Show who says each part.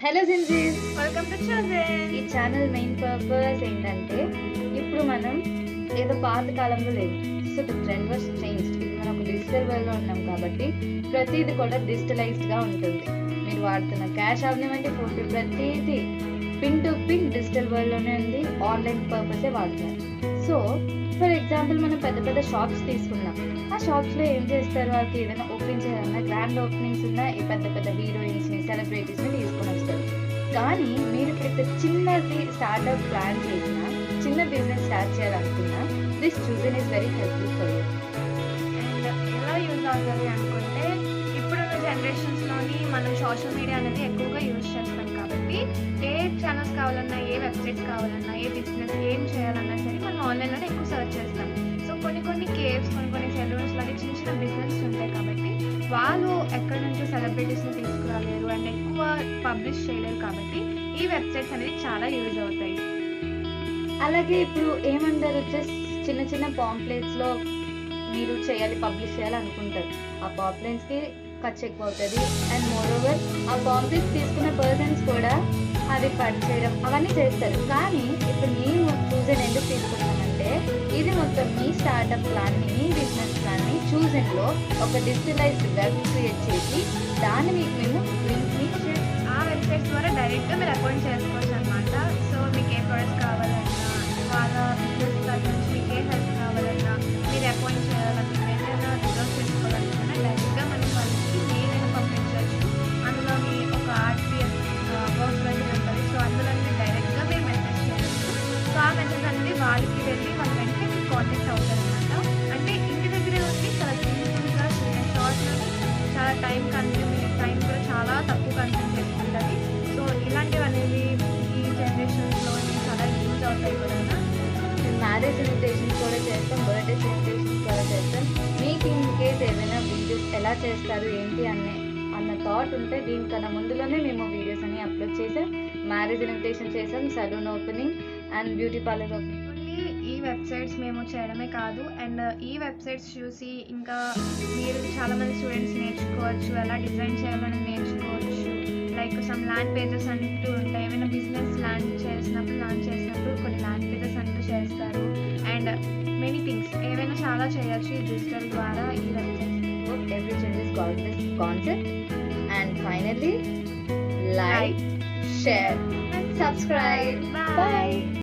Speaker 1: Hello జింజీస్,
Speaker 2: welcome to chosen.
Speaker 1: ఈ channel main purpose ఏంటంటే ఇప్పుడు మనం ఏదో పాత కాలంలో లేదు. So the trend was change. ఇప్పుడు మనం ఒక డిజిటల్ వరల్డ్లో ఉన్నాం కాబట్టి ప్రతిదీ కూడా డిజిటలైజ్డ్గా ఉంటుంది. మీరు వాడుతున్న క్యాష్ అవనివ్వండి, ఫోన్పే, ప్రతిదీ పిన్ టు పిన్ డిజిటల్ వరల్డ్లోనే ఉంది. ఆన్లైన్ పర్పసే వాడుతున్నారు. సో ఫర్ ఎగ్జాంపుల్ మనం పెద్ద పెద్ద షాప్స్ తీసుకున్నాం. ఆ షాప్స్లో ఏం చేస్తారు, వాళ్ళకి ఏదైనా ఓపెన్ చేయాలన్నా గ్రాండ్ ఓపెనింగ్స్ ఉన్న ఈ పెద్ద పెద్ద హీరోయిన్స్ని, సెలబ్రిటీస్ని తీసుకొని వస్తారు. కానీ మీరు ఇప్పుడు చిన్నది స్టార్ట్అప్ ప్లాన్ చేసినా, చిన్న బిజినెస్ స్టార్ట్ చేయాలనుకున్నా, this chosen is very helpful for you.
Speaker 2: And ఎలా యూజ్ అవుతుంది అనుకుంటే, ఇప్పుడున్న జనరేషన్స్లోని మనం సోషల్ మీడియా అనేది ఎక్కువగా యూజ్ చేస్తాం కాబట్టి ఏ ఛానల్స్ కావాలన్నా, ఏ వెబ్సైట్స్ కావాలన్నా, ఏ బిజినెస్ ఏం చేయాలన్నా సరే మనం ఆన్లైన్లోనే ఎక్కువ సర్చ్ చేస్తాం. సో కొన్ని కేవ్స్, కొన్ని సెలూన్స్ లాంటి చిన్న చిన్న బిజినెస్ ఉంటాయి కాబట్టి వాళ్ళు ఎక్కడి నుంచో సెలబ్రిటీస్ని తీసుకురాలేరు అండ్ ఎక్కువ పబ్లిష్ చేయలేరు కాబట్టి ఈ వెబ్సైట్స్ అనేది చాలా యూజ్ అవుతాయి.
Speaker 1: అలాగే ఇప్పుడు ఏమంటారు, జస్ట్ చిన్న చిన్న పాంప్లెట్స్లో మీరు చేయాలి, పబ్లిష్ చేయాలి అనుకుంటారు. ఆ పాంప్లెట్స్కి ఖర్చు ఎక్కువ అవుతుంది. అండ్ మోర్ ఓవర్ ఆ పాంప్లెట్స్ తీసుకున్న పర్సన్స్ కూడా అది కట్ చేయడం అవన్నీ చేస్తారు. కానీ ఇప్పుడు మేము చూజన్ ఎందుకు తీసుకున్నామంటే, ఇది మొత్తం మీ స్టార్ట్అప్ ప్లాన్ని, మీ బిజినెస్ ప్లాన్ని చూజన్లో ఒక డిజిటలైజ్డ్ వెబ్ క్రియేట్ చేసి దాన్ని మీకు మేము లింక్ని
Speaker 2: ఆ వెబ్సైట్స్ ద్వారా డైరెక్ట్గా మీరు అకౌంట్ చేసుకోవచ్చు అనమాట. సో మీకు ఏ ప్రొడక్ట్స్ కావాలన్నా, వాళ్ళ బిజినెస్ తరఫు నుంచి మీకు ఏ హెల్ప్ కావాలన్నా, మీరు అకౌంట్ చేయాలన్నా, ఏదైనా రిజర్వ్ చేసుకోవాలనుకున్నా డైరెక్ట్గా మనం వాళ్ళకి మెయిల్ పంపించవచ్చు. అందులో మీ ఒక ఆర్టీఎస్ వర్క్ వెళ్తూ ఉంటుంది. సో అందులో మీరు డైరెక్ట్గా మీరు మెసేజ్ చేయవచ్చు. సో ఆ మెసేజ్ అనేది వాళ్ళకి వెళ్ళి వాళ్ళ వెంటనే మీకు కాంటాక్ట్ అవుతారు అనమాట. అంటే ఇంటి దగ్గరే ఉండి చాలా సింపుల్గా చిన్న షార్ట్లోని చాలా టైం కూడా చాలా తక్కువ కన్సూమ్ చేసుకుంటుంది. సో ఇలాంటివి అనేవి ఈ జనరేషన్స్లో చాలా యూజ్ అవుతాయి కూడా.
Speaker 1: మ్యారేజ్ ఇన్విటేషన్స్ కూడా చేస్తాం, బర్త్డే సెలబ్రేషన్స్ కూడా చేస్తాం. మీకు ఇన్ కేస్ ఏదైనా వీడియోస్ ఎలా చేస్తారు ఏంటి అన్న థాట్ ఉంటే దీనికన్నా ముందులోనే మేము వీడియోస్ అన్ని అప్లోడ్ చేసాం. మ్యారేజ్ ఇన్విటేషన్ చేసాం, saloon opening and beauty parlour opening.
Speaker 2: ఈ వెబ్సైట్స్ మేము చేయడమే కాదు, అండ్ ఈ వెబ్సైట్స్ చూసి ఇంకా మీరు చాలామంది స్టూడెంట్స్ నేర్చుకోవచ్చు, ఎలా డిజైన్ చేయాలని నేర్చుకోవచ్చు. లైక్ సమ్ ల్యాండ్ పేజెస్ అంటూ ఉంటాయి. ఏమైనా బిజినెస్ లాంచ్ చేసినప్పుడు కొన్ని ల్యాండ్ పేజెస్ అంటూ చేస్తారు. అండ్ మెనీ థింగ్స్ ఏవైనా చాలా చేయొచ్చు ఈ డిజిటల్ ద్వారా ఈ websites.
Speaker 1: Every child has got this concept. And finally, like, share and subscribe. Bye.